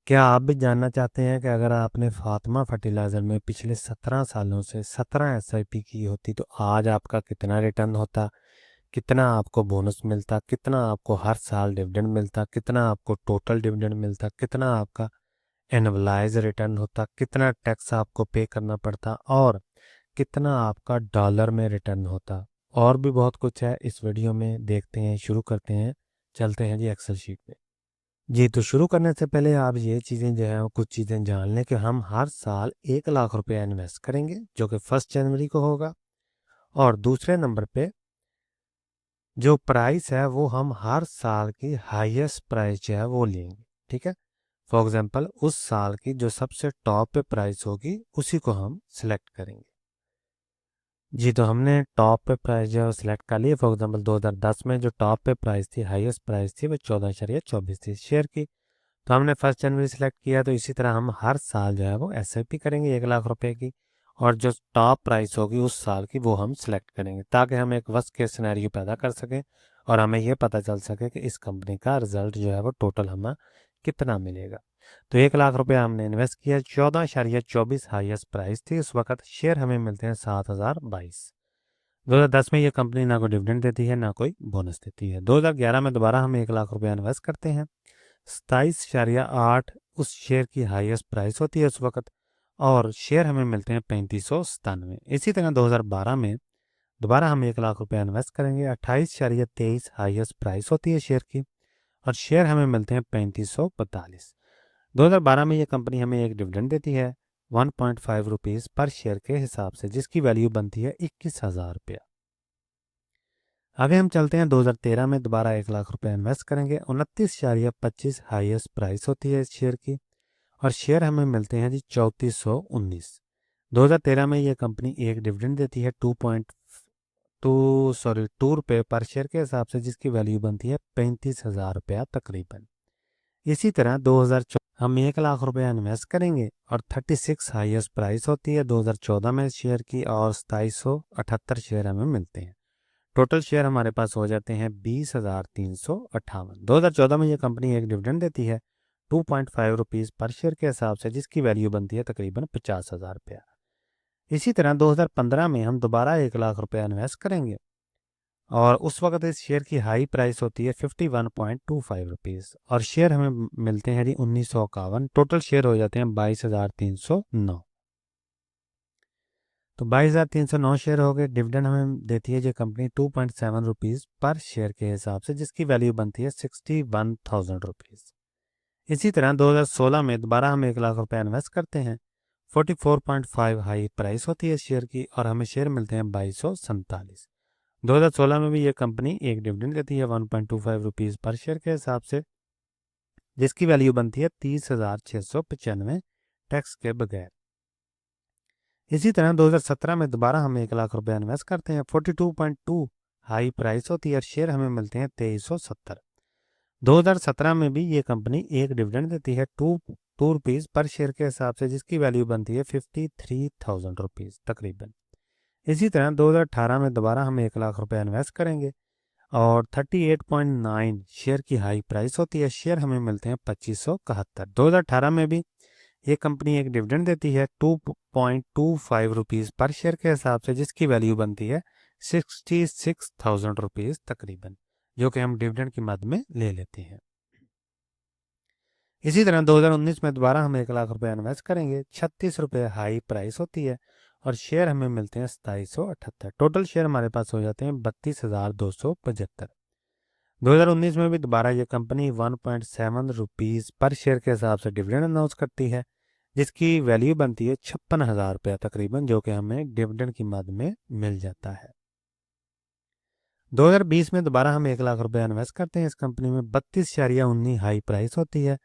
क्या आप भी जानना चाहते हैं कि अगर आपने फातिमा फर्टिलाइज़र में पिछले 17 सालों से 17 एसआईपी की होती तो आज आपका कितना रिटर्न होता, कितना आपको बोनस मिलता, कितना आपको हर साल डिविडेंड मिलता, कितना आपको टोटल डिविडेंड मिलता, कितना आपका एनुअलाइज रिटर्न होता, कितना टैक्स आपको पे करना पड़ता और कितना आपका डॉलर में रिटर्न होता। और भी बहुत कुछ है इस वीडियो में, देखते हैं, शुरू करते हैं, चलते हैं जी एक्सेल शीट पे। जी, तो शुरू करने से पहले आप ये चीज़ें जो है कुछ चीज़ें जान लें कि हम हर साल 1 लाख रुपए इन्वेस्ट करेंगे जो कि 1 जनवरी को होगा। और दूसरे नंबर पे जो प्राइस है वो हम हर साल की हाईएस्ट प्राइस जो है वो लेंगे। ठीक है, फॉर एग्जांपल उस साल की जो सबसे टॉप पे प्राइस होगी उसी को हम सिलेक्ट करेंगे। जी, तो हमने टॉप पे प्राइस जो है सिलेक्ट कर लिए। फॉर एग्जांपल 2010 में जो टॉप पे प्राइस थी, हाईएस्ट प्राइस थी, वो 14.24 थी शेयर की। तो हमने 1 जनवरी सेलेक्ट किया, तो इसी तरह हम हर साल जो है वो एसआईपी करेंगे 1 लाख रुपए की। और जो टॉप प्राइस होगी उस साल की वो हम सिलेक्ट करेंगे ताकि हम एक वर्स्ट केस सिनेरियो पैदा कर सकें और हमें ये पता चल सके कि इस कंपनी का रिजल्ट जो है वो टोटल हमें कितना मिलेगा। तो 1 लाख रुपए हमने इन्वेस्ट किया, 14.24 हाईएस्ट प्राइस थी उस वक्त। शेयर हमें मिलते हैं 7,022। 2010 में ये कंपनी ना कोई डिविडेंड देती है ना कोई बोनस देती है। 2011 में दोबारा हम 1 लाख रुपए इन्वेस्ट करते हैं, 27.8 उस शेयर की हाईएस्ट प्राइस होती है उस वक्त और शेयर हमें मिलते हैं 3597। इसी तरह 2012 में दोबारा हम 1 लाख रुपए इन्वेस्ट करेंगे, 28.23 हाईएस्ट प्राइस होती है शेयर की और शेयर हमें मिलते हैं 3542। 2012 में ये कंपनी हमें एक डिविडेंड देती है 1.5 रुपीज़ पर शेयर के हिसाब से, जिसकी वैल्यू बनती है 21,000 रुपया। आगे हम चलते हैं, 2013 में दोबारा 1 लाख रुपए इन्वेस्ट करेंगे, 29.25 हाईएस्ट प्राइस होती है इस शेयर की और शेयर हमें मिलते हैं जी 3419। 2013 में ये कंपनी एक डिविडेंड देती है 2 रुपये पर शेयर के हिसाब से, जिसकी वैल्यू बनती है 35,000 रुपया तकरीबन। इसी तरह 2014 हम 1 लाख रुपया इन्वेस्ट करेंगे और 36 हाईएस्ट प्राइस होती है 2014 में शेयर की और 2778 शेयर हमें मिलते हैं। टोटल शेयर हमारे पास हो जाते हैं 20,358। 2014 में ये कंपनी एक डिविडेंड देती है 2.5 रुपीज़ पर शेयर के हिसाब से, जिसकी वैल्यू बनती है तकरीबन 50,000 रुपया। इसी तरह 2015 में हम दोबारा 1 लाख रुपया इन्वेस्ट करेंगे और उस वक्त इस शेयर की हाई प्राइस होती है 51.25 रुपीज़ और शेयर हमें मिलते हैं जी 1951। टोटल शेयर हो जाते हैं 22,309। तो 22,309 शेयर हो गए। डिविडेंड हमें देती है ये कंपनी 2.7 रुपीज़ पर शेयर के हिसाब से, जिसकी वैल्यू बनती है 61,000 रुपीज़। इसी तरह 2016 में दोबारा हम 1 लाख रुपए इन्वेस्ट करते हैं, 44.5 हाई प्राइस होती है शेयर की और हमें शेयर मिलते हैं 2247। 2016 में भी ये कंपनी एक डिविडेंड देती है 1.25 रुपीज़ पर शेयर के हिसाब से, जिसकी वैल्यू बनती है 30,695 टैक्स के बगैर। इसी तरह 2017 में दोबारा हम 1 लाख रुपए इन्वेस्ट करते हैं, 42.2 हाई प्राइस होती है और शेयर हमें मिलते हैं 2370। 2017 में भी ये कंपनी एक डिविडेंड देती है टू रुपीज़ पर शेयर के हिसाब से, जिसकी वैल्यू बनती है 53,000 रुपीज़ तकरीबन। इसी तरह 2018 में दोबारा हम 1 लाख रुपए इन्वेस्ट करेंगे और 38.9 शेयर की हाई प्राइस होती है, शेयर हमें मिलते हैं 2571। 2018 में भी ये कंपनी एक डिविडेंड देती है 2.25 रुपीज़ पर शेयर के हिसाब से, जिसकी वैल्यू बनती है 66,000 रुपीज़ तकरीबन, जो कि हम डिविडेंड की मद में ले लेते हैं। इसी तरह 2019 में दोबारा हम 1 लाख रुपए इन्वेस्ट करेंगे, 36 रुपये हाई प्राइस होती है और शेयर हमें मिलते हैं 2778। टोटल शेयर हमारे पास हो जाते हैं 32,275। 2019 में भी दोबारा ये कंपनी 1.7 रुपीज़ पर शेयर के हिसाब से डिविडेंड अनाउंस करती है, जिसकी वैल्यू बनती है 56,000 रुपया तकरीबन, जो कि हमें डिविडेंड की मद में मिल जाता है। 2020 में दोबारा हम 1 लाख रुपए इन्वेस्ट करते हैं इस कंपनी में, 32.19 हाई प्राइस होती है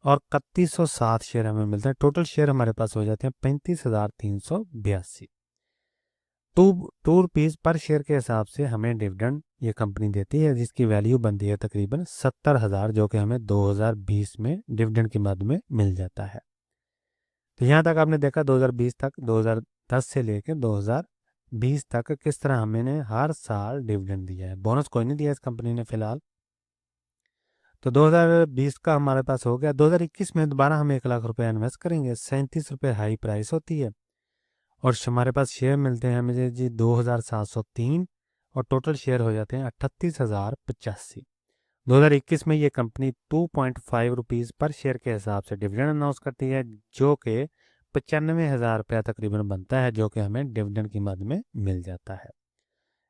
और 3107 शेयर हमें मिलते हैं। टोटल शेयर हमारे पास हो जाते हैं 35,382। टू रुपीज़ पर शेयर के हिसाब से हमें डिविडेंड ये कंपनी देती है, जिसकी वैल्यू बनती है तकरीबन 70,000, जो कि हमें 2020 में डिविडेंड की मद में मिल जाता है। तो यहाँ तक आपने देखा 2020 तक, 2010 से लेकर 2020 तक किस तरह हमने हर साल डिविडेंड दिया है। बोनस कोई नहीं दिया इस कंपनी ने फिलहाल। तो 2020 का हमारे पास हो गया। 2021 में दोबारा हम 1 लाख रुपए इन्वेस्ट करेंगे। 37 रुपये हाई प्राइस होती है और हमारे पास शेयर मिलते हैं मुझे जी 2703 और टोटल शेयर हो जाते हैं 38,085। 2021 में ये कंपनी 2.5 रुपीज़ पर शेयर के हिसाब से डिविडेंड अनाउंस करती है, जो कि 95,000 रुपया तकरीबन बनता है, जो कि हमें डिविडेंड की मद में मिल जाता है।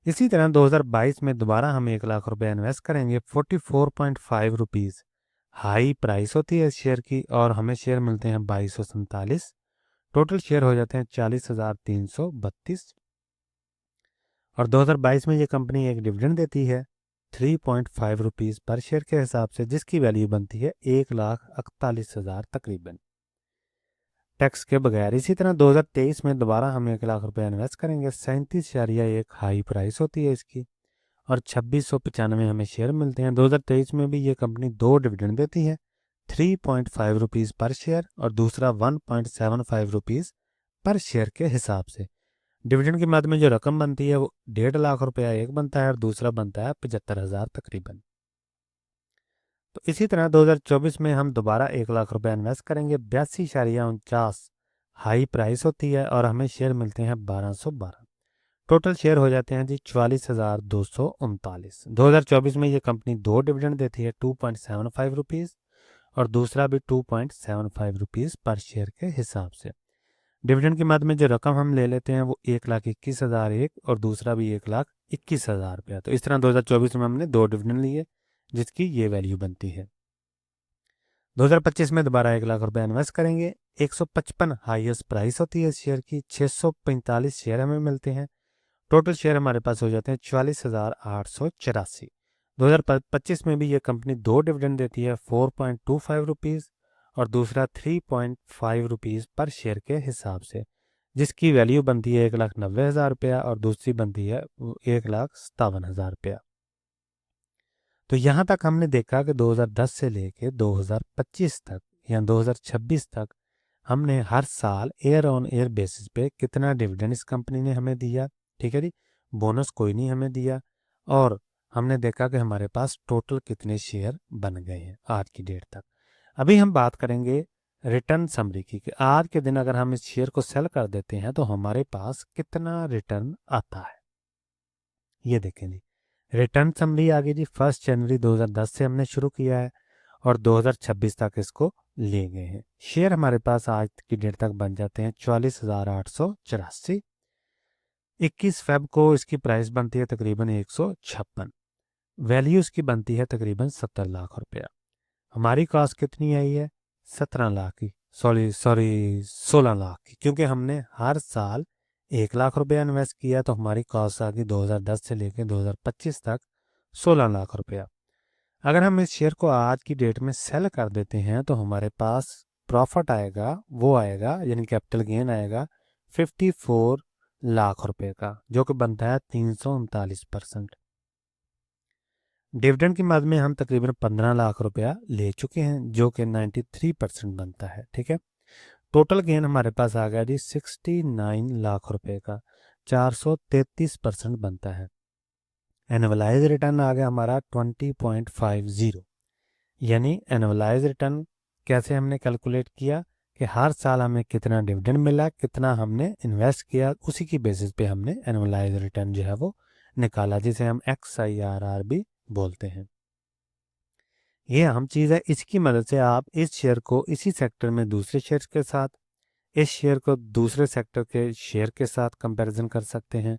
इसी तरह 2022 में दोबारा हम 1 लाख रुपए इन्वेस्ट करेंगे। 44.5 रुपीज़ हाई प्राइस होती है इस शेयर की और हमें शेयर मिलते हैं 2247। टोटल शेयर हो जाते हैं 40,332 और 2022 में ये कंपनी एक डिविडेंड देती है 3.5 रुपीज़ पर शेयर के हिसाब से, जिसकी वैल्यू बनती है 1,41,000 तकरीबन टैक्स के बगैर। इसी तरह 2023 में दोबारा हम 1 लाख रुपए इन्वेस्ट करेंगे। 37.1 हाई प्राइस होती है इसकी और 2695 हमें शेयर मिलते हैं। 2023 में भी ये कंपनी 2 डिविडेंड देती है, 3.5 रुपीज़ पर शेयर और दूसरा 1.75 रुपीज़ पर शेयर के हिसाब से। डिविडेंड की मद में जो रकम बनती है वो 1.5 लाख रुपया एक बनता है और दूसरा बनता है 75,000 तकरीबन। तो इसी तरह 2024 में हम दोबारा 1 लाख रुपया इन्वेस्ट करेंगे। 82.49 हाई प्राइस होती है और हमें शेयर मिलते हैं 1212। टोटल शेयर हो जाते हैं जी 44,239। 2024 में ये कंपनी 2 डिविडेंड देती है 2.75 रुपीज़ और दूसरा भी 2.75 रुपीज़ पर शेयर के हिसाब से। डिविडेंड की मद में जो रकम हम ले लेते हैं वो 1,21,000 एक और दूसरा भी 1,21,000 रुपया। तो इस तरह 2024 में हमने 2 डिविडेंड लिए जिसकी ये वैल्यू बनती है। 2025 में दोबारा 1 लाख रुपया इन्वेस्ट करेंगे। 155 हाईएस्ट प्राइस होती है इस शेयर की। 645 शेयर हमें मिलते हैं। टोटल शेयर हमारे पास हो जाते हैं 44,884। 2025 में भी ये कंपनी 2 डिविडेंड देती है 4.25 रुपीज़ और दूसरा 3.5 रुपीज़ पर शेयर के हिसाब से, जिसकी वैल्यू बनती है 1,90,000 रुपया और दूसरी बनती है 1,57,000 रुपया। तो यहाँ तक हमने देखा कि 2010 से लेके 2025 तक या 2026 तक हमने हर साल एयर ऑन एयर बेसिस पे कितना डिविडेंड इस कंपनी ने हमें दिया। ठीक है जी, बोनस कोई नहीं हमें दिया और हमने देखा कि हमारे पास टोटल कितने शेयर बन गए हैं आज की डेट तक। अभी हम बात करेंगे रिटर्न समरी की कि आज के दिन अगर हम इस शेयर को सेल कर देते हैं तो हमारे पास कितना रिटर्न आता है। ये देखें जी, रिटर्न समरी आ गई जी। 1 जनवरी 2010 से हमने शुरू किया है और 2026 तक इसको ले गए हैं। शेयर हमारे पास आज की डेट तक बन जाते हैं 44,884। 21 फेब को इसकी प्राइस बनती है तकरीबन 156। वैल्यू इसकी बनती है तकरीबन 70 लाख रुपया। हमारी कॉस्ट कितनी आई है? 17 लाख की, सॉरी 16 लाख की, क्योंकि हमने हर साल 1 लाख रुपया इन्वेस्ट किया तो हमारी कॉस्ट आ गई 2010 से लेकर 2025 तक 16 लाख रुपया। अगर हम इस शेयर को आज की डेट में सेल कर देते हैं तो हमारे पास प्रॉफिट आएगा, वो आएगा यानी कैपिटल गेन आएगा 54 लाख रुपए का, जो कि बनता है 339%। डिविडेंड की मद में हम तकरीबन 15 लाख रुपया ले चुके हैं, जो कि 93% बनता है। ठीक है, टोटल गेन हमारे पास आ गया जी 69 लाख रुपए का, 433% बनता है। एनुअलाइज रिटर्न आ गया हमारा 20.50, यानी एनुअलाइज रिटर्न कैसे हमने कैलकुलेट किया कि हर साल हमें कितना डिविडेंड मिला, कितना हमने इन्वेस्ट किया, उसी की बेसिस पे हमने एनुअलाइज रिटर्न जो है वो निकाला, जिसे हम XIRR भी बोलते हैं। ये अहम चीज़ है। इसकी मदद से आप इस शेयर को इसी सेक्टर में दूसरे शेयर के साथ, इस शेयर को दूसरे सेक्टर के शेयर के साथ कंपैरिजन कर सकते हैं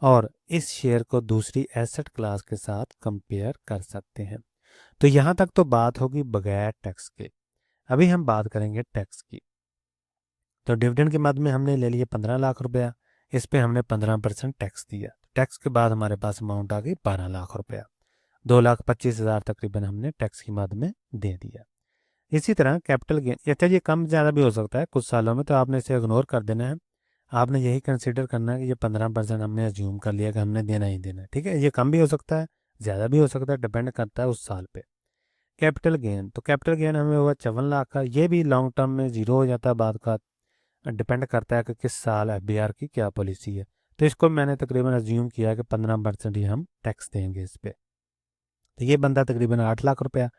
और इस शेयर को दूसरी एसेट क्लास के साथ कंपेयर कर सकते हैं। तो यहाँ तक तो बात होगी बगैर टैक्स के। अभी हम बात करेंगे टैक्स की। तो डिविडेंड के मद में हमने ले लिए 15 लाख रुपया, इस पे हमने 15% टैक्स दिया। टैक्स के बाद हमारे पास अमाउंट आ गई 12 लाख रुपया। 2,25,000 तकरीबन हमने टैक्स की मद में दे दिया। इसी तरह कैपिटल गेन, अच्छा ये कम ज़्यादा भी हो सकता है कुछ सालों में, तो आपने इसे इग्नोर कर देना है। आपने यही कंसिडर करना है कि ये 15% हमने अज्यूम कर लिया कि हमने देना ही देना है। ठीक है, ये कम भी हो सकता है, ज़्यादा भी हो सकता है, डिपेंड करता है उस साल पे। कैपिटल गेन, तो कैपिटल गेन हमें हुआ 54 लाख का। ये भी लॉन्ग टर्म में ज़ीरो हो जाता है बाद का, डिपेंड करता है कि किस साल FBR की क्या पॉलिसी है। तो इसको मैंने तकरीबन अज्यूम किया कि 15% ही हम टैक्स देंगे इस पर। तो ये बनता तकरीबन 8 लाख रुपया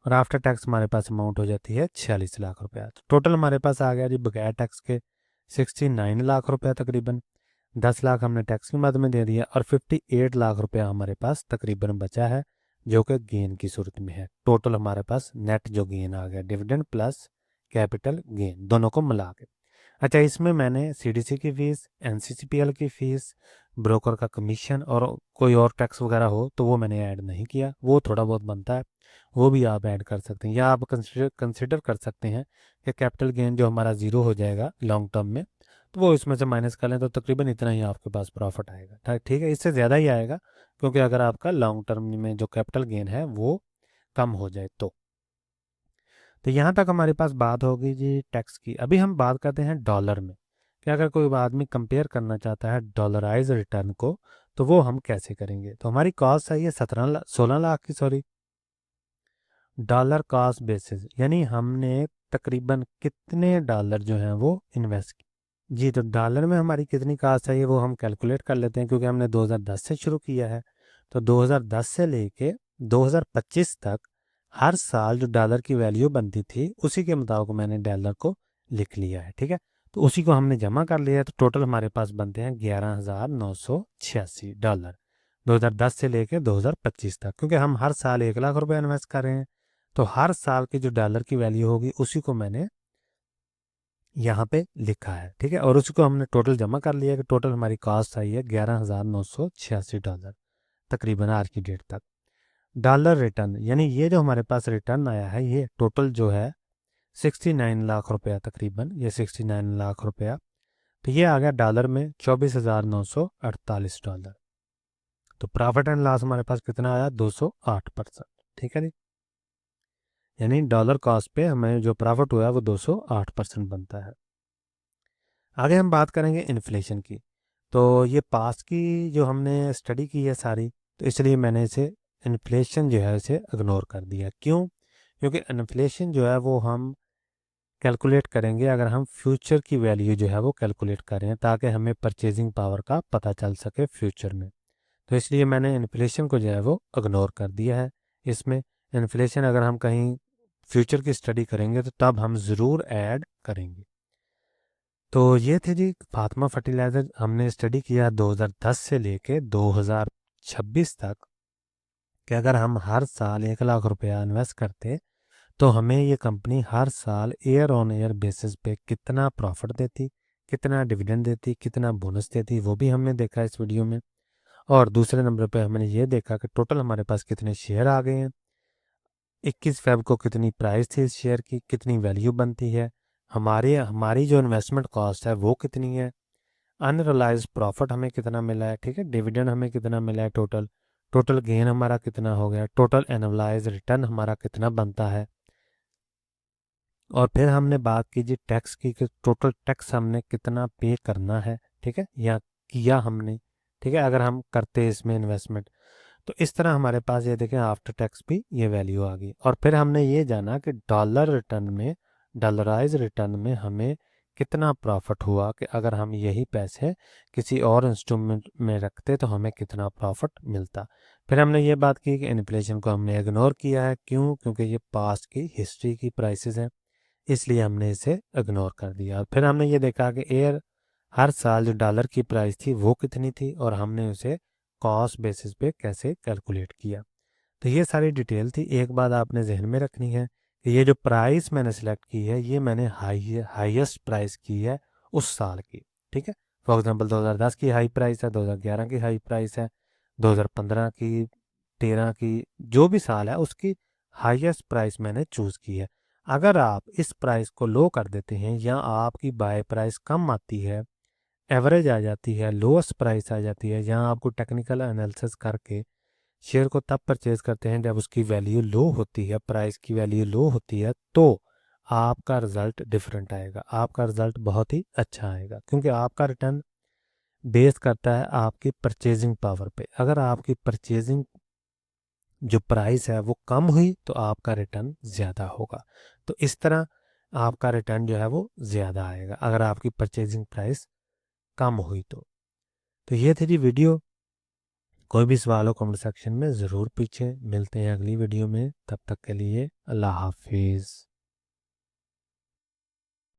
और आफ्टर टैक्स हमारे पास अमाउंट हो जाती है 46 लाख रुपया। तो टोटल हमारे पास आ गया जी बगैर टैक्स के 69 लाख रुपया तकरीबन। 10 लाख हमने टैक्स की मद में दे दिया और 58 लाख रुपया हमारे पास तकरीबन बचा है, जो कि गेन की सूरत में है। टोटल हमारे पास नेट जो गेन आ गया डिविडेंड प्लस कैपिटल गेन दोनों को मिला के। अच्छा, इसमें मैंने सीडीसी की फ़ीस, एनसीसीपीएल की फ़ीस, ब्रोकर का कमीशन और कोई और टैक्स वगैरह हो तो वो मैंने ऐड नहीं किया। वो थोड़ा बहुत बनता है, वो भी आप ऐड कर सकते हैं, या आप कंसिडर कर सकते हैं कि कैपिटल गेन जो हमारा ज़ीरो हो जाएगा लॉन्ग टर्म में, तो वो इसमें से माइनस कर लें तो तकरीबन इतना ही आपके पास प्रॉफिट आएगा। ठीक है, इससे ज़्यादा ही आएगा, क्योंकि अगर आपका लॉन्ग टर्म में जो कैपिटल गेन है वो कम हो जाए तो यहाँ तक हमारे पास बात होगी जी टैक्स की। अभी हम बात करते हैं डॉलर में कि अगर कोई आदमी कंपेयर करना चाहता है डॉलराइज रिटर्न को तो वो हम कैसे करेंगे। तो हमारी कॉस्ट आई है 16 लाख की, सॉरी, डॉलर कॉस्ट बेसिस, यानी हमने तकरीबन कितने डॉलर जो हैं वो इन्वेस्ट किए। जी, तो डॉलर में हमारी कितनी कॉस्ट आई है वो हम कैलकुलेट कर लेते हैं, क्योंकि हमने 2010 से शुरू किया है। तो 2010 से लेके 2025 तक हर साल जो डॉलर की वैल्यू बनती थी उसी के मुताबिक मैंने डॉलर को लिख लिया है। ठीक है, तो उसी को हमने जमा कर लिया है। तो टोटल हमारे पास बनते हैं $11,986 2010 से लेके 2025 तक, क्योंकि हम हर साल 1 लाख रुपए इन्वेस्ट कर रहे हैं। तो हर साल की जो डॉलर की वैल्यू होगी उसी को मैंने यहाँ पे लिखा है। ठीक है, और उसी को हमने टोटल जमा कर लिया कि टोटल हमारी कॉस्ट आई है $11,986 तकरीबन आज की डेट तक। डॉलर रिटर्न, यानी ये जो हमारे पास रिटर्न आया है ये टोटल जो है 69 लाख रुपया तकरीबन, ये 69 लाख रुपया, तो ये आ गया डॉलर में $24,948। तो प्रॉफिट एंड लॉस हमारे पास कितना आया, 208%। ठीक है जी, यानी डॉलर कॉस्ट पे हमें जो प्रॉफिट हुआ है वो 208% बनता है। आगे हम बात करेंगे इन्फ्लेशन की। तो ये पास की जो हमने स्टडी की है सारी, तो इसलिए मैंने इसे इन्फ्लेशन जो है इसे इग्नोर कर दिया। क्यों? क्योंकि इन्फ्लेशन जो है वो हम कैलकुलेट करेंगे अगर हम फ्यूचर की वैल्यू जो है वो कैलकुलेट करें, ताकि हमें परचेजिंग पावर का पता चल सके फ्यूचर में। तो इसलिए मैंने इन्फ्लेशन को जो है वो इग्नोर कर दिया है इसमें। इन्फ्लेशन अगर हम कहीं फ्यूचर की स्टडी करेंगे तो तब हम ज़रूर ऐड करेंगे। तो ये थे जी फातिमा फर्टिलाइज़र, हमने स्टडी किया 2010 से लेके 2026 तक कि अगर हम हर साल 1 लाख रुपया इन्वेस्ट करते तो हमें ये कंपनी हर साल ईयर ऑन ईयर बेसिस पे कितना प्रॉफिट देती, कितना डिविडेंड देती, कितना बोनस देती, वो भी हमने देखा इस वीडियो में। और दूसरे नंबर पे हमने ये देखा कि टोटल हमारे पास कितने शेयर आ गए हैं, 21 फेब को कितनी प्राइस थी इस शेयर की, कितनी वैल्यू बनती है, हमारी हमारी जो इन्वेस्टमेंट कॉस्ट है वो कितनी है, अनरियलाइज प्रॉफिट हमें कितना मिला है, ठीक है, डिविडेंड हमें कितना मिला है, टोटल टोटल गेन हमारा कितना हो गया, टोटल एनालाइज रिटर्न हमारा कितना बनता है। और फिर हमने बात की जी टैक्स की कि टोटल टैक्स हमने कितना पे करना है, ठीक है, या किया हमने, ठीक है, अगर हम करते इसमें इन्वेस्टमेंट। तो इस तरह हमारे पास ये देखें आफ्टर टैक्स भी ये वैल्यू आ गई। और फिर हमने ये जाना कि डॉलर रिटर्न में, डॉलराइज रिटर्न में हमें कितना प्रॉफिट हुआ, कि अगर हम यही पैसे किसी और इंस्ट्रूमेंट में रखते तो हमें कितना प्रॉफिट मिलता। फिर हमने ये बात की कि इन्फ्लेशन को हमने इग्नोर किया है। क्यों? क्योंकि ये पास्ट की हिस्ट्री की प्राइसेस हैं, इसलिए हमने इसे इग्नोर कर दिया। और फिर हमने ये देखा कि एयर हर साल जो डॉलर की प्राइस थी वो कितनी थी और हमने उसे कॉस्ट बेसिस पे कैसे कैलकुलेट किया। तो ये सारी डिटेल थी। एक बात आपने जहन में रखनी है कि ये जो प्राइस मैंने सेलेक्ट की है ये मैंने हाईएस्ट प्राइस की है उस साल की। ठीक है, फॉर एग्जांपल 2010 की हाई प्राइस है, 2011 की हाई प्राइस है, 2015 की, 13 की, जो भी साल है उसकी हाईएस्ट प्राइस मैंने चूज़ की है। अगर आप इस प्राइस को लो कर देते हैं या आपकी बाय प्राइस कम आती है, एवरेज आ जाती है, लोएस्ट प्राइस आ जाती है, या आपको टेक्निकल एनालिसिस करके शेयर को तब परचेज करते हैं जब उसकी वैल्यू लो होती है, प्राइस की वैल्यू लो होती है, तो आपका रिजल्ट डिफरेंट आएगा, आपका रिजल्ट बहुत ही अच्छा आएगा, क्योंकि आपका रिटर्न बेस करता है आपकी परचेजिंग पावर पे। अगर आपकी परचेजिंग जो प्राइस है वो कम हुई तो आपका रिटर्न ज़्यादा होगा। तो इस तरह आपका रिटर्न जो है वो ज़्यादा आएगा अगर आपकी परचेजिंग प्राइस कम हुई तो। ये थी जी वीडियो। कोई भी सवाल हो कमेंट सेक्शन में ज़रूर पूछें। मिलते हैं अगली वीडियो में, तब तक के लिए अल्लाह हाफिज़।